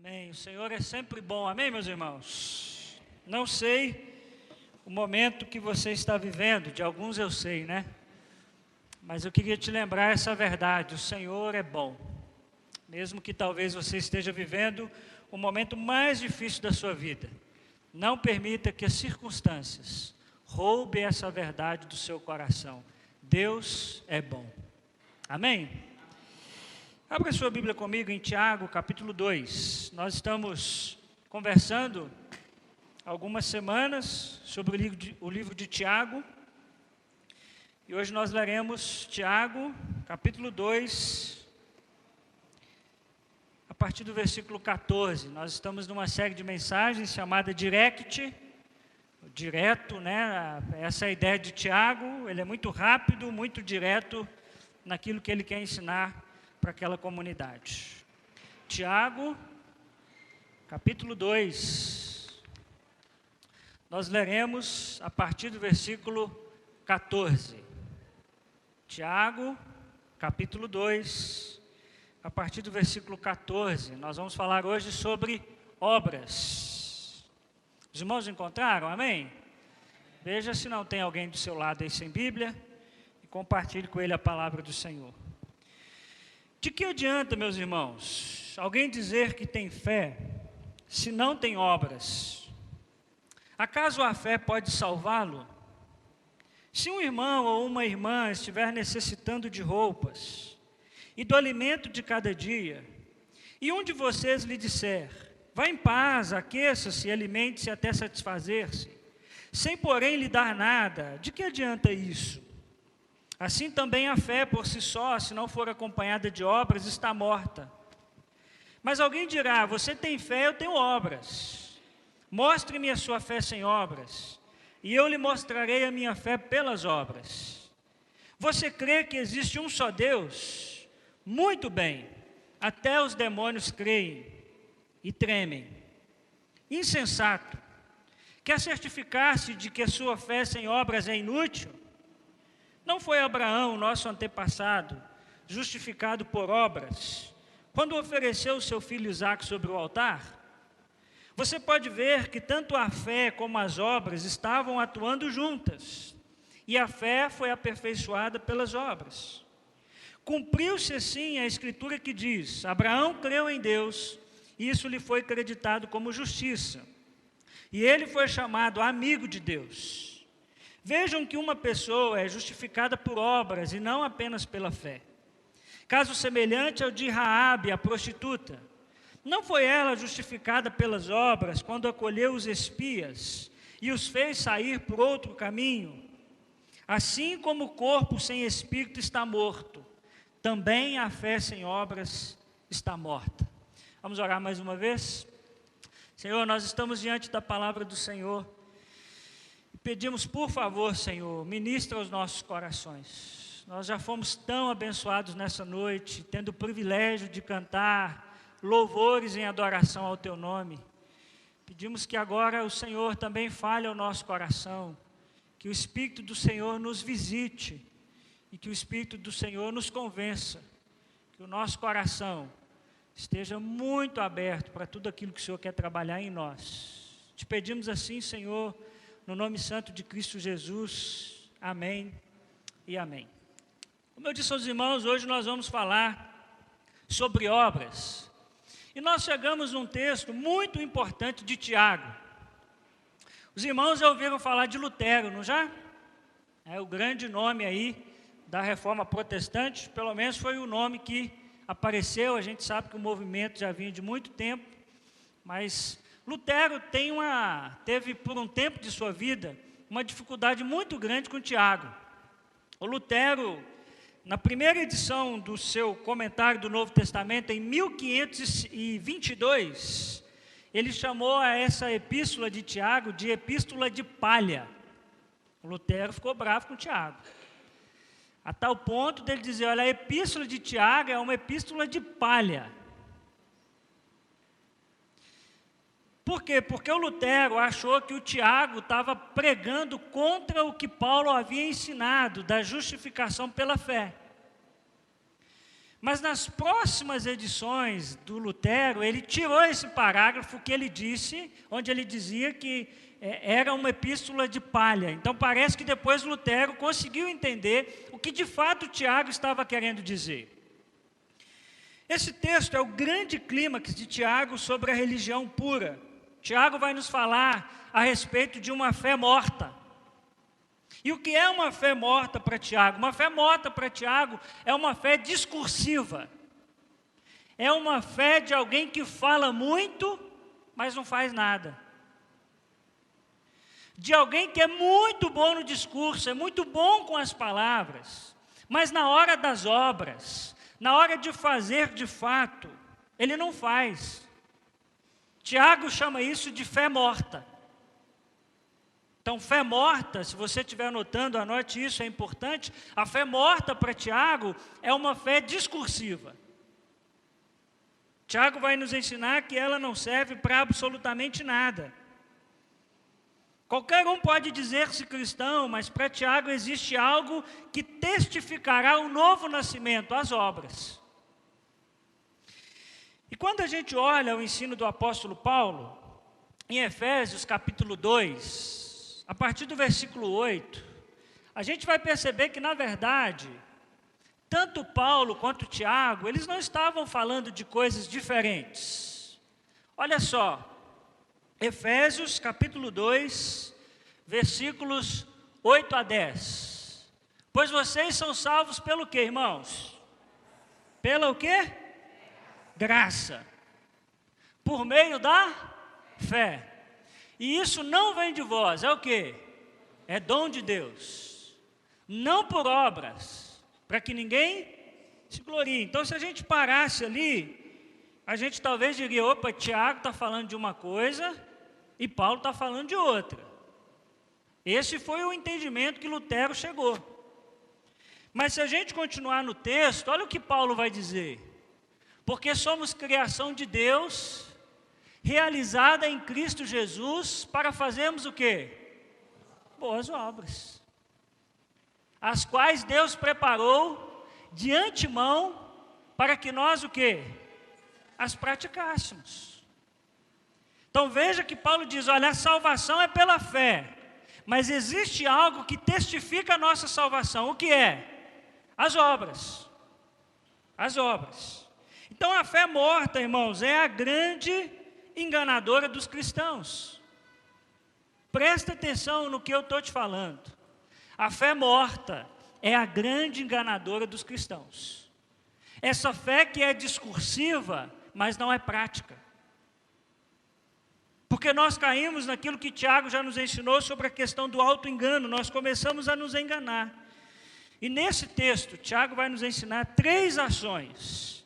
Amém. O Senhor é sempre bom. Amém, meus irmãos? Não sei o momento que você está vivendo, de alguns eu sei, né? Mas eu queria te lembrar essa verdade: o Senhor é bom. Mesmo que talvez você esteja vivendo o momento mais difícil da sua vida, não permita que as circunstâncias roubem essa verdade do seu coração. Deus é bom. Amém? Abra sua Bíblia comigo em Tiago, capítulo 2. Nós estamos conversando algumas semanas sobre o livro de Tiago. E hoje nós leremos Tiago, capítulo 2, a partir do versículo 14. Nós estamos numa série de mensagens chamada Direto, né? Essa é a ideia de Tiago. Ele é muito rápido, muito direto naquilo que ele quer ensinar para aquela comunidade. Tiago, capítulo 2, nós leremos a partir do versículo 14. Tiago, capítulo 2, a partir do versículo 14, nós vamos falar hoje sobre obras. Os irmãos encontraram? Amém? Veja se não tem alguém do seu lado aí sem Bíblia e compartilhe com ele a palavra do Senhor. De que adianta, meus irmãos, alguém dizer que tem fé se não tem obras? Acaso a fé pode salvá-lo? Se um irmão ou uma irmã estiver necessitando de roupas e do alimento de cada dia, e um de vocês lhe disser: vá em paz, aqueça-se e alimente-se até satisfazer-se, sem porém lhe dar nada, de que adianta isso? Assim também a fé por si só, se não for acompanhada de obras, está morta. Mas alguém dirá: você tem fé, eu tenho obras. Mostre-me a sua fé sem obras, e eu lhe mostrarei a minha fé pelas obras. Você crê que existe um só Deus? Muito bem, até os demônios creem e tremem. Insensato, quer certificar-se de que a sua fé sem obras é inútil? Não foi Abraão, nosso antepassado, justificado por obras, quando ofereceu o seu filho Isaque sobre o altar? Você pode ver que tanto a fé como as obras estavam atuando juntas, e a fé foi aperfeiçoada pelas obras. Cumpriu-se assim a escritura que diz: Abraão creu em Deus, e isso lhe foi creditado como justiça, e ele foi chamado amigo de Deus. Vejam que uma pessoa é justificada por obras e não apenas pela fé. Caso semelhante ao de Raabe, a prostituta. Não foi ela justificada pelas obras quando acolheu os espias e os fez sair por outro caminho? Assim como o corpo sem espírito está morto, também a fé sem obras está morta. Vamos orar mais uma vez? Senhor, nós estamos diante da palavra do Senhor. Pedimos, por favor, Senhor, ministra os nossos corações. Nós já fomos tão abençoados nessa noite, tendo o privilégio de cantar louvores em adoração ao Teu nome. Pedimos que agora o Senhor também fale ao nosso coração, que o Espírito do Senhor nos visite e que o Espírito do Senhor nos convença, que o nosso coração esteja muito aberto para tudo aquilo que o Senhor quer trabalhar em nós. Te pedimos assim, Senhor, no nome santo de Cristo Jesus, amém e amém. Como eu disse aos irmãos, hoje nós vamos falar sobre obras. E nós chegamos num texto muito importante de Tiago. Os irmãos já ouviram falar de Lutero, não já? É o grande nome aí da Reforma Protestante, pelo menos foi o nome que apareceu. A gente sabe que o movimento já vinha de muito tempo, mas Lutero teve por um tempo de sua vida uma dificuldade muito grande com Tiago. O Lutero, na primeira edição do seu comentário do Novo Testamento, em 1522, ele chamou a essa epístola de Tiago de epístola de palha. O Lutero ficou bravo com Tiago, a tal ponto dele dizer: olha, a epístola de Tiago é uma epístola de palha. Por quê? Porque o Lutero achou que o Tiago estava pregando contra o que Paulo havia ensinado, da justificação pela fé. Mas nas próximas edições do Lutero, ele tirou esse parágrafo que ele disse, onde ele dizia que era uma epístola de palha. Então parece que depois Lutero conseguiu entender o que de fato Tiago estava querendo dizer. Esse texto é o grande clímax de Tiago sobre a religião pura. Tiago vai nos falar a respeito de uma fé morta. E o que é uma fé morta para Tiago? Uma fé morta para Tiago é uma fé discursiva. É uma fé de alguém que fala muito, mas não faz nada. De alguém que é muito bom no discurso, é muito bom com as palavras, mas na hora das obras, na hora de fazer de fato, ele não faz. Tiago chama isso de fé morta. Então, fé morta, se você estiver anotando, anote isso, é importante. A fé morta para Tiago é uma fé discursiva. Tiago vai nos ensinar que ela não serve para absolutamente nada. Qualquer um pode dizer-se cristão, mas para Tiago existe algo que testificará o novo nascimento, as obras. E quando a gente olha o ensino do apóstolo Paulo, em Efésios capítulo 2, a partir do versículo 8, a gente vai perceber que, na verdade, tanto Paulo quanto Tiago, eles não estavam falando de coisas diferentes. Olha só, Efésios capítulo 2, versículos 8 a 10. Pois vocês são salvos pelo quê, irmãos? Pela o quê? Graça. Por meio da fé. E isso não vem de vós, é o quê? É dom de Deus. Não por obras, para que ninguém se glorie. Então, se a gente parasse ali, a gente talvez diria, opa, Tiago está falando de uma coisa e Paulo está falando de outra. Esse foi o entendimento que Lutero chegou. Mas se a gente continuar no texto, olha o que Paulo vai dizer. Porque somos criação de Deus, realizada em Cristo Jesus, para fazermos o quê? Boas obras. As quais Deus preparou de antemão para que nós o quê? As praticássemos. Então veja que Paulo diz, olha, a salvação é pela fé, mas existe algo que testifica a nossa salvação. O que é? As obras. As obras. Então a fé morta, irmãos, é a grande enganadora dos cristãos. Presta atenção no que eu estou te falando. A fé morta é a grande enganadora dos cristãos. Essa fé que é discursiva, mas não é prática. Porque nós caímos naquilo que Tiago já nos ensinou sobre a questão do auto-engano. Nós começamos a nos enganar. E nesse texto, Tiago vai nos ensinar 3 ações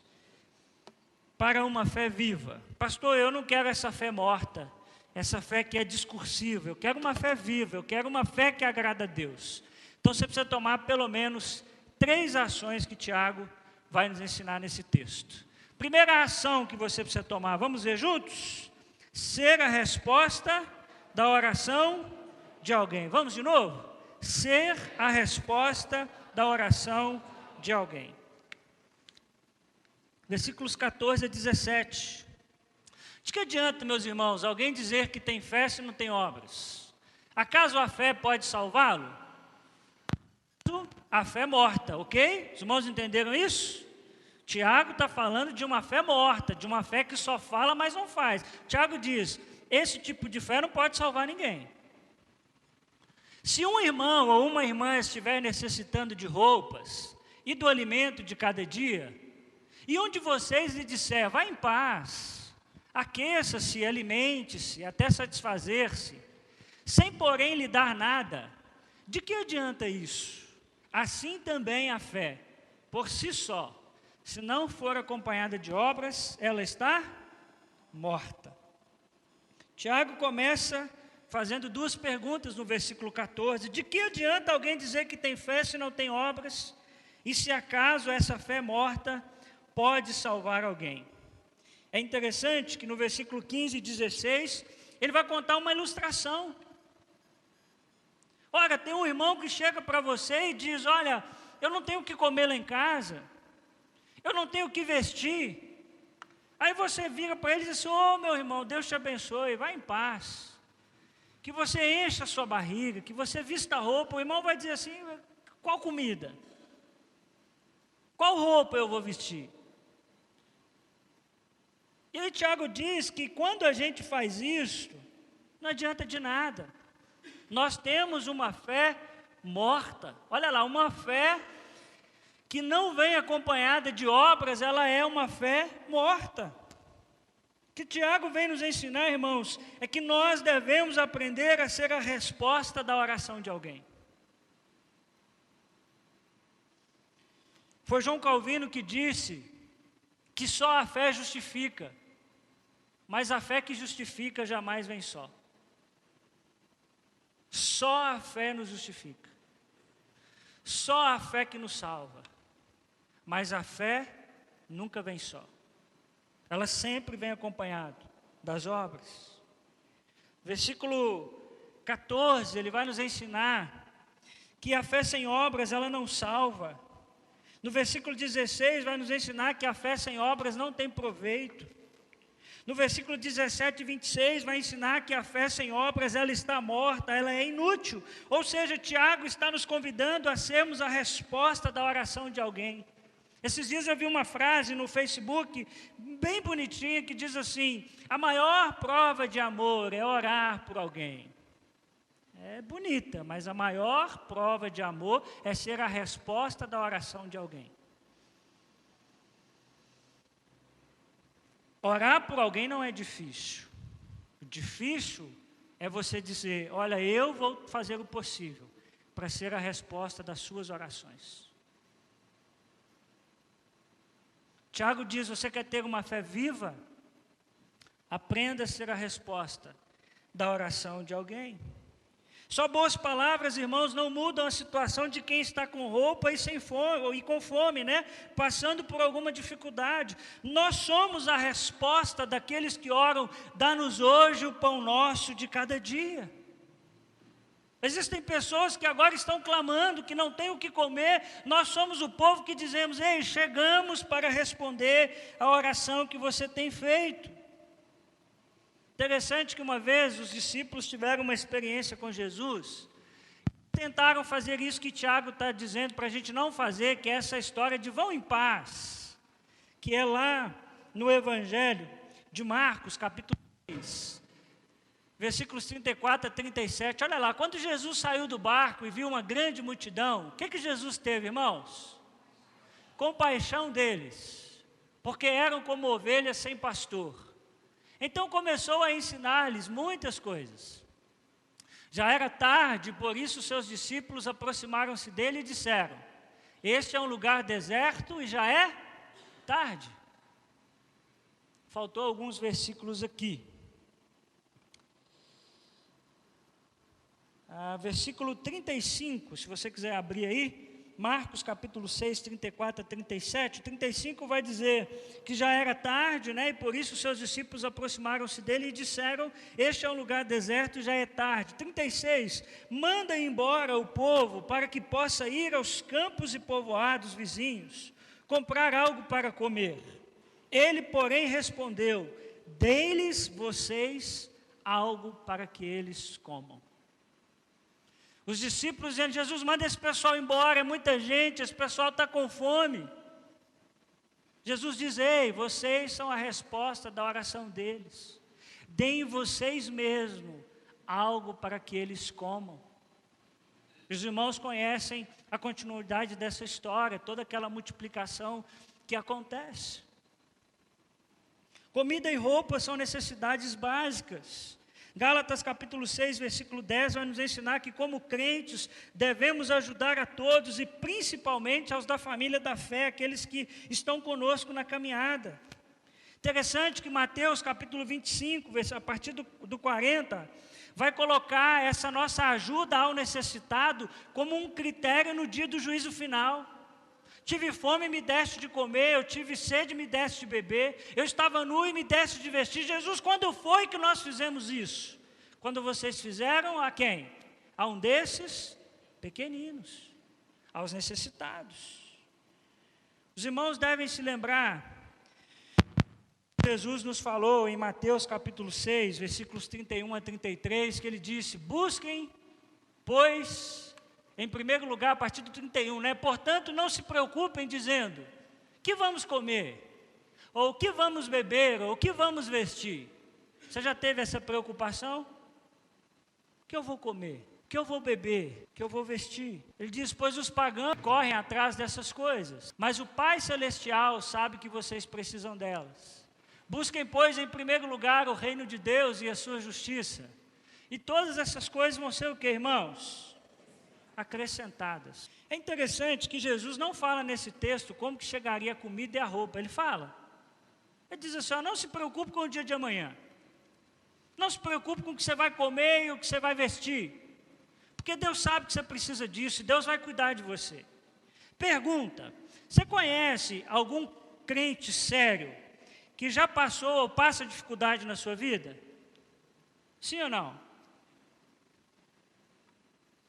para uma fé viva. Pastor, eu não quero essa fé morta, essa fé que é discursiva. Eu quero uma fé viva, eu quero uma fé que agrada a Deus. Então você precisa tomar pelo menos 3 ações que Tiago vai nos ensinar nesse texto. Primeira ação que você precisa tomar, vamos ver juntos? Ser a resposta da oração de alguém. Vamos de novo? Ser a resposta da oração de alguém. Versículos 14 a 17. De que adianta, meus irmãos, alguém dizer que tem fé se não tem obras? Acaso a fé pode salvá-lo? A fé morta, ok? Os irmãos entenderam isso? Tiago está falando de uma fé morta, de uma fé que só fala, mas não faz. Tiago diz, esse tipo de fé não pode salvar ninguém. Se um irmão ou uma irmã estiver necessitando de roupas e do alimento de cada dia, e um de vocês lhe disser, vá em paz, aqueça-se, alimente-se, até satisfazer-se, sem porém lhe dar nada, de que adianta isso? Assim também a fé, por si só, se não for acompanhada de obras, ela está morta. Tiago começa fazendo 2 perguntas no versículo 14. De que adianta alguém dizer que tem fé se não tem obras? E se acaso essa fé morta pode salvar alguém? É interessante que no versículo 15 e 16, ele vai contar uma ilustração. Ora, tem um irmão que chega para você e diz, olha, eu não tenho o que comer lá em casa, Eu não tenho o que vestir. Aí você vira para ele e diz assim: ô meu irmão, Deus te abençoe, vai em paz. Que você encha a sua barriga, que você vista a roupa. O irmão vai dizer assim: qual comida? Qual roupa eu vou vestir? E aí Tiago diz que quando a gente faz isso, não adianta de nada. Nós temos uma fé morta. Olha lá, uma fé que não vem acompanhada de obras, ela é uma fé morta. O que Tiago vem nos ensinar, irmãos, é que nós devemos aprender a ser a resposta da oração de alguém. Foi João Calvino que disse que só a fé justifica, mas a fé que justifica jamais vem só. Só a fé nos justifica. Só a fé que nos salva. Mas a fé nunca vem só. Ela sempre vem acompanhada das obras. Versículo 14, ele vai nos ensinar que a fé sem obras, ela não salva. No versículo 16, vai nos ensinar que a fé sem obras não tem proveito. No versículo 17 e 26, vai ensinar que a fé sem obras, ela está morta, ela é inútil. Ou seja, Tiago está nos convidando a sermos a resposta da oração de alguém. Esses dias eu vi uma frase no Facebook, bem bonitinha, que diz assim: a maior prova de amor é orar por alguém. É bonita, mas a maior prova de amor é ser a resposta da oração de alguém. Orar por alguém não é difícil. O difícil é você dizer: olha, eu vou fazer o possível para ser a resposta das suas orações. Tiago diz: você quer ter uma fé viva? Aprenda a ser a resposta da oração de alguém. Só boas palavras, irmãos, não mudam a situação de quem está com roupa e sem fome, e com fome, né? Passando por alguma dificuldade. Nós somos a resposta daqueles que oram: dá-nos hoje o pão nosso de cada dia. Existem pessoas que agora estão clamando, que não têm o que comer. Nós somos o povo que dizemos: ei, chegamos para responder a oração que você tem feito. Interessante que uma vez os discípulos tiveram uma experiência com Jesus, tentaram fazer isso que Tiago está dizendo para a gente não fazer, que é essa história de vão em paz, que é lá no Evangelho de Marcos, capítulo 3, versículos 34 a 37, olha lá, quando Jesus saiu do barco e viu uma grande multidão, o que Jesus teve, irmãos? Compaixão deles, porque eram como ovelhas sem pastor. Então começou a ensinar-lhes muitas coisas. Já era tarde, por isso seus discípulos aproximaram-se dele e disseram: este é um lugar deserto e já é tarde. Faltou alguns versículos aqui. Versículo 35, se você quiser abrir aí, Marcos capítulo 6, 34 a 37, 35 vai dizer que já era tarde, né, e por isso seus discípulos aproximaram-se dele e disseram: este é um lugar deserto e já é tarde. 36, manda embora o povo para que possa ir aos campos e povoados vizinhos, comprar algo para comer. Ele, porém, respondeu: dei-lhes vocês algo para que eles comam. Os discípulos dizendo: Jesus, manda esse pessoal embora, é muita gente, esse pessoal está com fome. Jesus diz: ei, vocês são a resposta da oração deles. Deem vocês mesmos algo para que eles comam. Os irmãos conhecem a continuidade dessa história, toda aquela multiplicação que acontece. Comida e roupa são necessidades básicas. Gálatas capítulo 6, versículo 10, vai nos ensinar que como crentes devemos ajudar a todos e principalmente aos da família da fé, aqueles que estão conosco na caminhada. Interessante que Mateus capítulo 25, a partir do 40, vai colocar essa nossa ajuda ao necessitado como um critério no dia do juízo final. Tive fome e me deste de comer, eu tive sede e me deste de beber, eu estava nu e me deste de vestir. Jesus, quando foi que nós fizemos isso? Quando vocês fizeram a quem? A um desses pequeninos, aos necessitados. Os irmãos devem se lembrar, Jesus nos falou em Mateus capítulo 6, versículos 31 a 33, que ele disse: busquem, pois, em primeiro lugar, a partir do 31, né? Portanto, não se preocupem dizendo, que vamos comer? Ou o que vamos beber? Ou o que vamos vestir? Você já teve essa preocupação? O que eu vou comer? O que eu vou beber? O que eu vou vestir? Ele diz, pois os pagãos correm atrás dessas coisas, mas o Pai Celestial sabe que vocês precisam delas. Busquem, pois, em primeiro lugar o reino de Deus e a sua justiça. E todas essas coisas vão ser o que, irmãos? Acrescentadas. É interessante que Jesus não fala nesse texto como que chegaria a comida e a roupa. Ele fala. Ele diz assim, ó, não se preocupe com o dia de amanhã. Não se preocupe com o que você vai comer e o que você vai vestir. Porque Deus sabe que você precisa disso e Deus vai cuidar de você. Pergunta, você conhece algum crente sério que já passou ou passa dificuldade na sua vida? Sim ou não?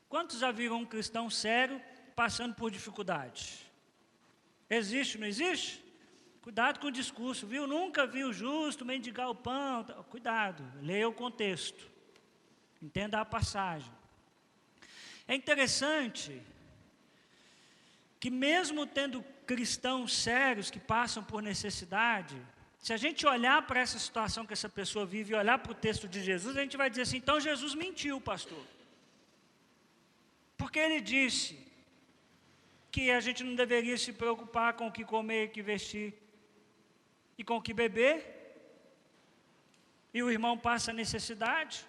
Quantos já viram um cristão sério passando por dificuldade? Existe, não existe? Cuidado com o discurso, viu? Nunca vi o justo mendigar o pão. Cuidado, leia o contexto. Entenda a passagem. É interessante que mesmo tendo cristãos sérios que passam por necessidade, se a gente olhar para essa situação que essa pessoa vive e olhar para o texto de Jesus, a gente vai dizer assim, então Jesus mentiu, pastor. Porque ele disse que a gente não deveria se preocupar com o que comer, o que vestir e com o que beber, e o irmão passa necessidade.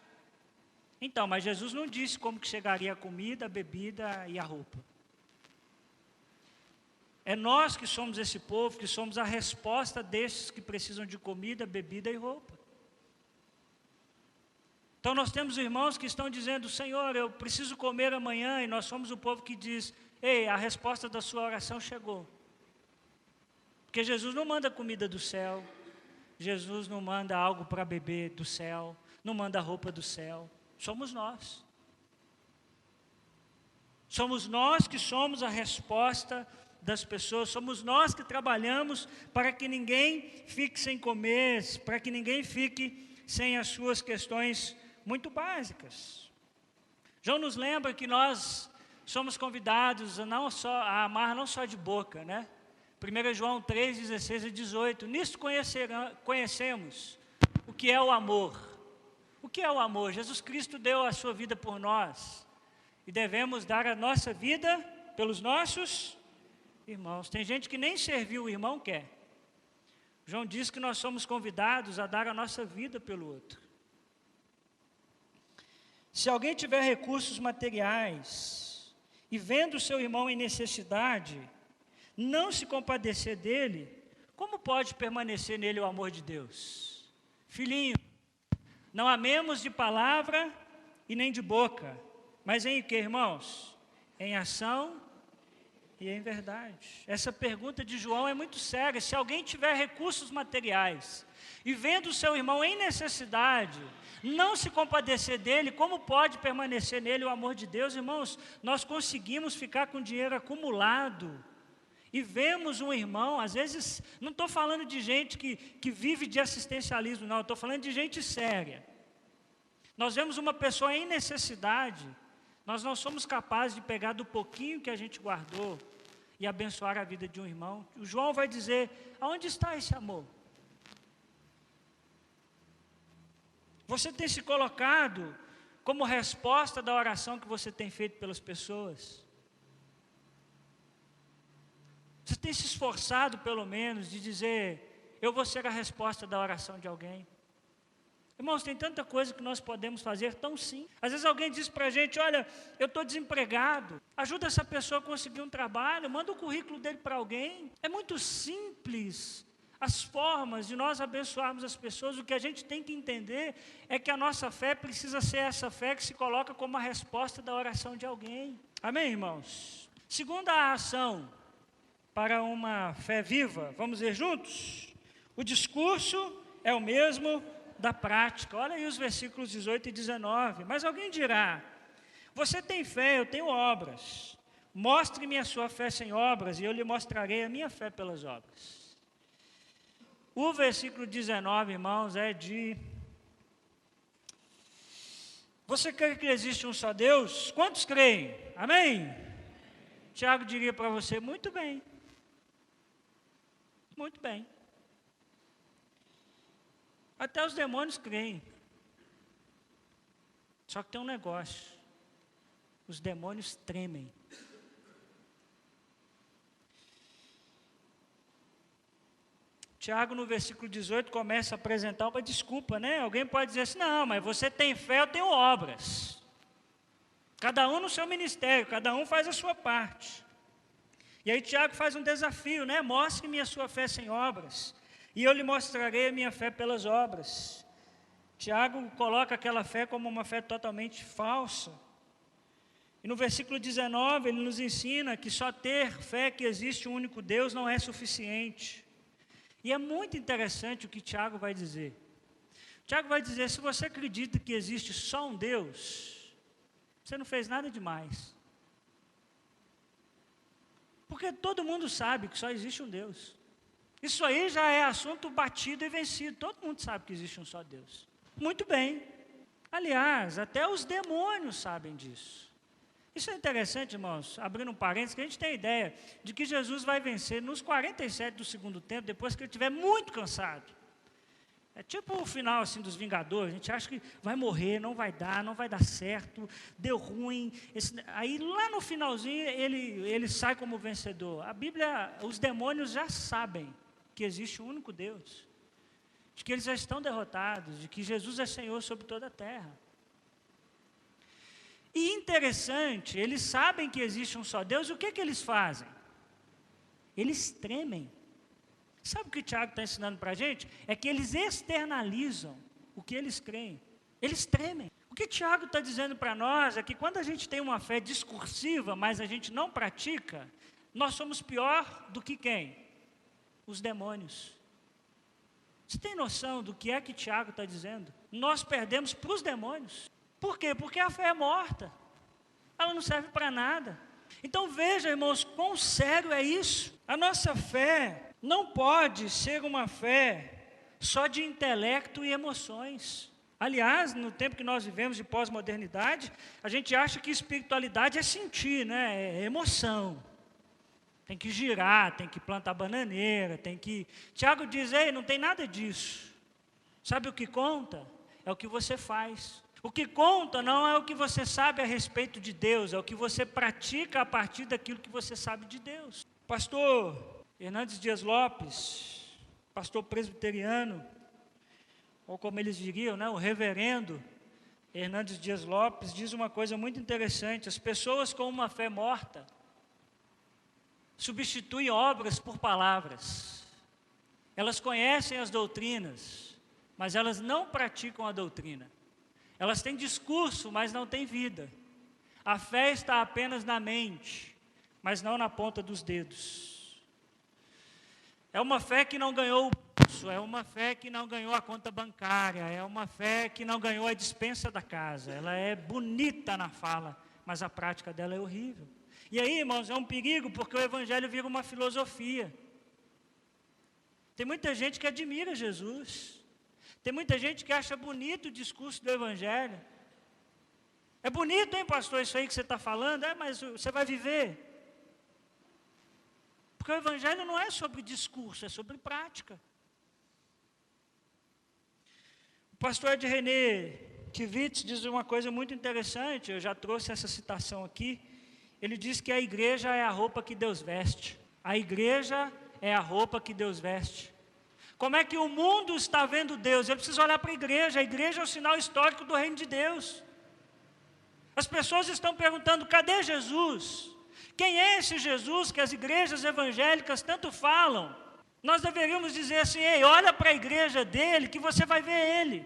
Então, mas Jesus não disse como que chegaria a comida, a bebida e a roupa. É nós que somos esse povo, que somos a resposta desses que precisam de comida, bebida e roupa. Então nós temos irmãos que estão dizendo, Senhor, eu preciso comer amanhã, e nós somos o povo que diz, ei, a resposta da sua oração chegou. Porque Jesus não manda comida do céu, Jesus não manda algo para beber do céu, não manda roupa do céu, somos nós. Somos nós que somos a resposta das pessoas, somos nós que trabalhamos para que ninguém fique sem comer, para que ninguém fique sem as suas questões muito básicas. João nos lembra que nós somos convidados a amar não só de boca, né? 1 João 3, 16 e 18, nisto conhecemos o que é o amor. O que é o amor? Jesus Cristo deu a sua vida por nós, e devemos dar a nossa vida pelos nossos irmãos. Tem gente que nem servir o irmão quer. João diz que nós somos convidados a dar a nossa vida pelo outro. Se alguém tiver recursos materiais e vendo o seu irmão em necessidade, não se compadecer dele, como pode permanecer nele o amor de Deus? Filhinho, não amemos de palavra e nem de boca, mas em que, irmãos? Em ação e em verdade. Essa pergunta de João é muito séria. Se alguém tiver recursos materiais e vendo o seu irmão em necessidade, não se compadecer dele, como pode permanecer nele o amor de Deus? Irmãos, nós conseguimos ficar com dinheiro acumulado e vemos um irmão, às vezes, não estou falando de gente que vive de assistencialismo, não, estou falando de gente séria. Nós vemos uma pessoa em necessidade, nós não somos capazes de pegar do pouquinho que a gente guardou e abençoar a vida de um irmão. O João vai dizer, aonde está esse amor? Você tem se colocado como resposta da oração que você tem feito pelas pessoas? Você tem se esforçado, pelo menos, de dizer, eu vou ser a resposta da oração de alguém? Irmãos, tem tanta coisa que nós podemos fazer tão simples. Às vezes alguém diz para a gente, olha, eu estou desempregado, ajuda essa pessoa a conseguir um trabalho, manda o currículo dele para alguém. É muito simples as formas de nós abençoarmos as pessoas. O que a gente tem que entender é que a nossa fé precisa ser essa fé que se coloca como a resposta da oração de alguém. Amém, irmãos? Segunda ação para uma fé viva, vamos ver juntos? O discurso é o mesmo da prática. Olha aí os versículos 18 e 19. Mas alguém dirá, você tem fé, eu tenho obras. Mostre-me a sua fé sem obras, e eu lhe mostrarei a minha fé pelas obras. O versículo 19, irmãos, é de... Você crê que existe um só Deus? Quantos creem? Amém? Tiago diria para você, muito bem. Muito bem. Até os demônios creem. Só que tem um negócio. Os demônios tremem. Tiago, no versículo 18, começa a apresentar uma desculpa, né? Alguém pode dizer assim, não, mas você tem fé, eu tenho obras. Cada um no seu ministério, cada um faz a sua parte. E aí Tiago faz um desafio, né? Mostre-me a sua fé sem obras, e eu lhe mostrarei a minha fé pelas obras. Tiago coloca aquela fé como uma fé totalmente falsa. E no versículo 19, ele nos ensina que só ter fé que existe um único Deus não é suficiente. E é muito interessante o que Tiago vai dizer. Tiago vai dizer, se você acredita que existe só um Deus, você não fez nada demais. Porque todo mundo sabe que só existe um Deus. Isso aí já é assunto batido e vencido. Todo mundo sabe que existe um só Deus. Muito bem. Aliás, até os demônios sabem disso. Isso é interessante, irmãos, abrindo um parênteses, que a gente tem a ideia de que Jesus vai vencer nos 47 do segundo tempo, depois que ele estiver muito cansado. É tipo o final assim, dos Vingadores, a gente acha que vai morrer, não vai dar certo, deu ruim. Aí lá no finalzinho ele sai como vencedor. A Bíblia, os demônios já sabem que existe um único Deus, de que eles já estão derrotados, de que Jesus é Senhor sobre toda a terra. E interessante, eles sabem que existe um só Deus, e o que eles fazem? Eles tremem. Sabe o que o Tiago está ensinando para a gente? É que eles externalizam o que eles creem. Eles tremem. O que o Tiago está dizendo para nós é que quando a gente tem uma fé discursiva, mas a gente não pratica, nós somos pior do que quem? Os demônios. Você tem noção do que é que Tiago está dizendo? Nós perdemos para os demônios. Por quê? Porque a fé é morta. Ela não serve para nada. Então veja, irmãos, quão sério é isso. A nossa fé não pode ser uma fé só de intelecto e emoções. Aliás, no tempo que nós vivemos de pós-modernidade, a gente acha que espiritualidade é sentir, né? É emoção. Tem que girar, tem que plantar bananeira, tem que... Tiago diz, ei, não tem nada disso. Sabe o que conta? É o que você faz. O que conta não é o que você sabe a respeito de Deus, é o que você pratica a partir daquilo que você sabe de Deus. Pastor Hernandes Dias Lopes, pastor presbiteriano, ou como eles diriam, né, o reverendo Hernandes Dias Lopes, diz uma coisa muito interessante: as pessoas com uma fé morta substituem obras por palavras. Elas conhecem as doutrinas, mas elas não praticam a doutrina. Elas têm discurso, mas não têm vida. A fé está apenas na mente, mas não na ponta dos dedos. É uma fé que não ganhou o pulso, é uma fé que não ganhou a conta bancária, é uma fé que não ganhou a despensa da casa. Ela é bonita na fala, mas a prática dela é horrível. E aí, irmãos, é um perigo, porque o Evangelho vira uma filosofia. Tem muita gente que admira Jesus. Tem muita gente que acha bonito o discurso do Evangelho. É bonito, hein, pastor, isso aí que você está falando? É, mas você vai viver. Porque o Evangelho não é sobre discurso, é sobre prática. O pastor Ed René Kivitz diz uma coisa muito interessante, eu já trouxe essa citação aqui. Ele diz que a igreja é a roupa que Deus veste. A igreja é a roupa que Deus veste. Como é que o mundo está vendo Deus? Ele precisa olhar para a igreja é o sinal histórico do reino de Deus. As pessoas estão perguntando, cadê Jesus? Quem é esse Jesus que as igrejas evangélicas tanto falam? Nós deveríamos dizer assim, ei, olha para a igreja dele que você vai ver ele.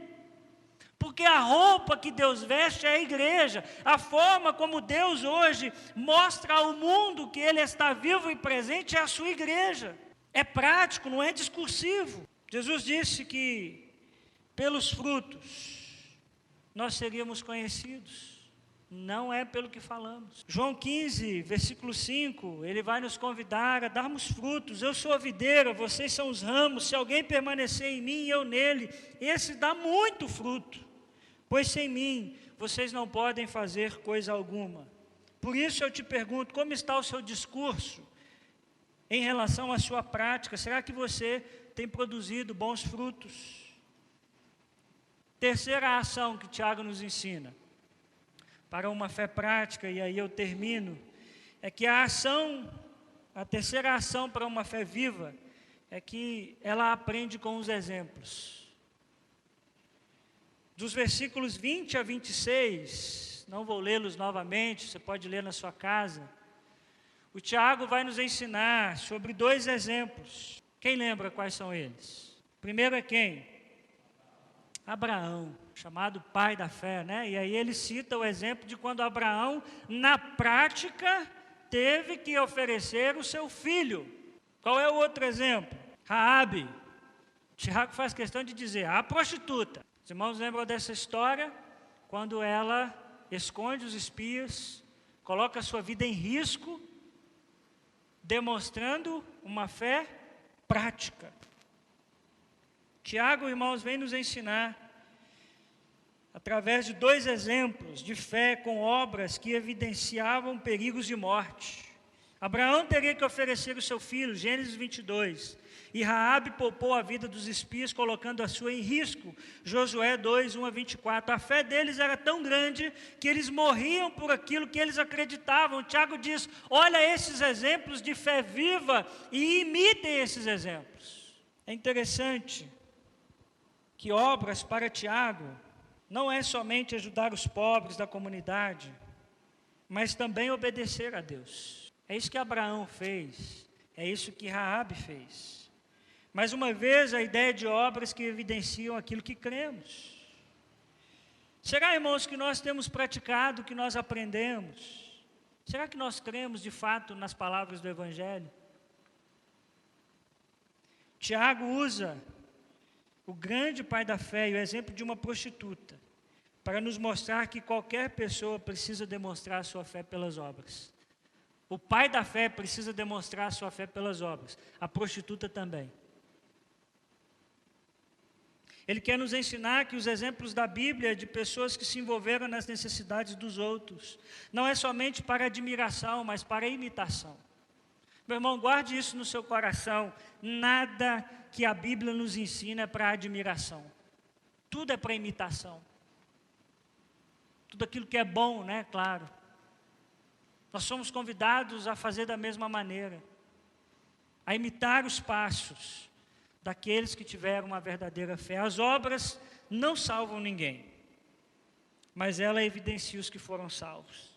Porque a roupa que Deus veste é a igreja. A forma como Deus hoje mostra ao mundo que ele está vivo e presente é a sua igreja. É prático, não é discursivo. Jesus disse que pelos frutos nós seríamos conhecidos. Não é pelo que falamos. João 15, versículo 5, ele vai nos convidar a darmos frutos. Eu sou a videira, vocês são os ramos. Se alguém permanecer em mim e eu nele, esse dá muito fruto. Pois sem mim, vocês não podem fazer coisa alguma. Por isso eu te pergunto, como está o seu discurso em relação à sua prática? Será que você tem produzido bons frutos? Terceira ação que Tiago nos ensina para uma fé prática, e aí eu termino, é que a terceira ação para uma fé viva, é que ela aprende com os exemplos. Dos versículos 20 a 26, não vou lê-los novamente, você pode ler na sua casa, o Tiago vai nos ensinar sobre 2 exemplos. Quem lembra quais são eles? Primeiro é quem? Abraão, chamado pai da fé, né? E aí ele cita o exemplo de quando Abraão, na prática, teve que oferecer o seu filho. Qual é o outro exemplo? Raabe. Tiago faz questão de dizer, a prostituta. Os irmãos lembram dessa história? Quando ela esconde os espias, coloca a sua vida em risco, demonstrando uma fé prática. Tiago, irmãos, vem nos ensinar, através de 2 exemplos de fé com obras que evidenciavam perigos de morte. Abraão teria que oferecer o seu filho, Gênesis 22, e Raabe poupou a vida dos espias, colocando a sua em risco, Josué 2, 1 a 24. A fé deles era tão grande que eles morriam por aquilo que eles acreditavam. Tiago diz, olha esses exemplos de fé viva e imitem esses exemplos. É interessante que obras para Tiago não é somente ajudar os pobres da comunidade, mas também obedecer a Deus. É isso que Abraão fez, é isso que Raabe fez. Mais uma vez, a ideia de obras que evidenciam aquilo que cremos. Será, irmãos, que nós temos praticado o que nós aprendemos? Será que nós cremos de fato nas palavras do Evangelho? Tiago usa o grande pai da fé e o exemplo de uma prostituta, para nos mostrar que qualquer pessoa precisa demonstrar a sua fé pelas obras. O pai da fé precisa demonstrar a sua fé pelas obras, a prostituta também. Ele quer nos ensinar que os exemplos da Bíblia de pessoas que se envolveram nas necessidades dos outros, não é somente para admiração, mas para imitação. Meu irmão, guarde isso no seu coração, nada que a Bíblia nos ensina é para admiração, tudo é para imitação. Tudo aquilo que é bom, né, claro. Nós somos convidados a fazer da mesma maneira, a imitar os passos daqueles que tiveram uma verdadeira fé. As obras não salvam ninguém, mas ela evidencia os que foram salvos.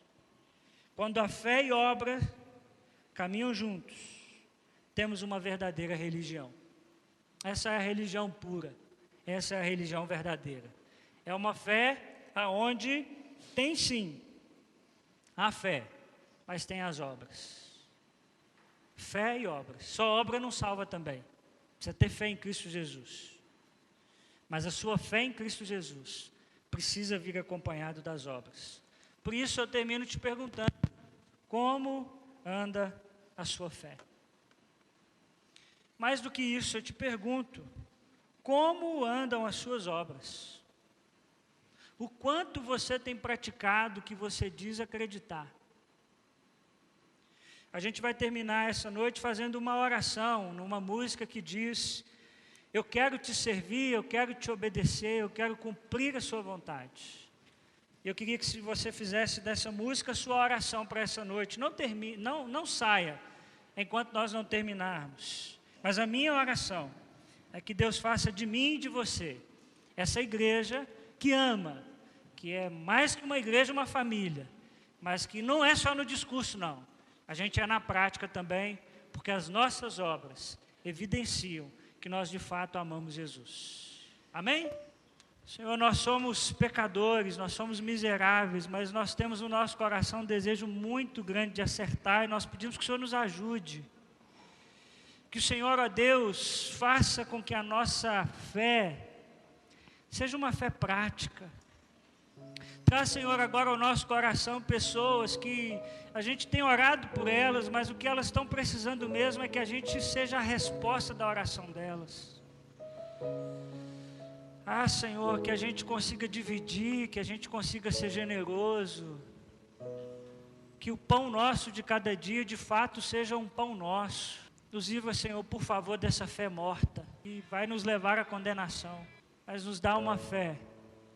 Quando a fé e obra caminham juntos, temos uma verdadeira religião. Essa é a religião pura, essa é a religião verdadeira. É uma fé aonde tem sim a fé, mas tem as obras. Fé e obras. Só obra não salva também. Precisa ter fé em Cristo Jesus. Mas a sua fé em Cristo Jesus precisa vir acompanhado das obras. Por isso eu termino te perguntando, como anda a sua fé? Mais do que isso, eu te pergunto, como andam as suas obras? O quanto você tem praticado o que você diz acreditar? A gente vai terminar essa noite fazendo uma oração, numa música que diz, eu quero te servir, eu quero te obedecer, eu quero cumprir a sua vontade. Eu queria que se você fizesse dessa música a sua oração para essa noite, não saia enquanto nós não terminarmos. Mas a minha oração é que Deus faça de mim e de você essa igreja que ama, que é mais que uma igreja, uma família, mas que não é só no discurso não, a gente é na prática também, porque as nossas obras evidenciam que nós de fato amamos Jesus. Amém? Senhor, nós somos pecadores, nós somos miseráveis, mas nós temos no nosso coração um desejo muito grande de acertar, e nós pedimos que o Senhor nos ajude. Que o Senhor, ó Deus, faça com que a nossa fé seja uma fé prática, Traz, Senhor, agora ao nosso coração pessoas que a gente tem orado por elas, mas o que elas estão precisando mesmo é que a gente seja a resposta da oração delas. Ah, Senhor, que a gente consiga dividir, que a gente consiga ser generoso, que o pão nosso de cada dia, de fato, seja um pão nosso. Nos livra, Senhor, por favor, dessa fé morta, que vai nos levar à condenação, mas nos dá uma fé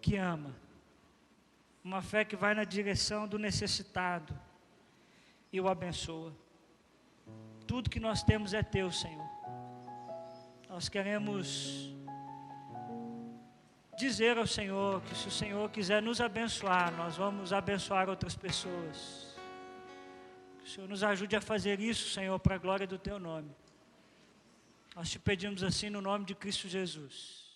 que ama. Uma fé que vai na direção do necessitado e o abençoa. Tudo que nós temos é teu, Senhor. Nós queremos dizer ao Senhor que se o Senhor quiser nos abençoar, nós vamos abençoar outras pessoas. Que o Senhor nos ajude a fazer isso, Senhor, para a glória do teu nome. Nós te pedimos assim no nome de Cristo Jesus.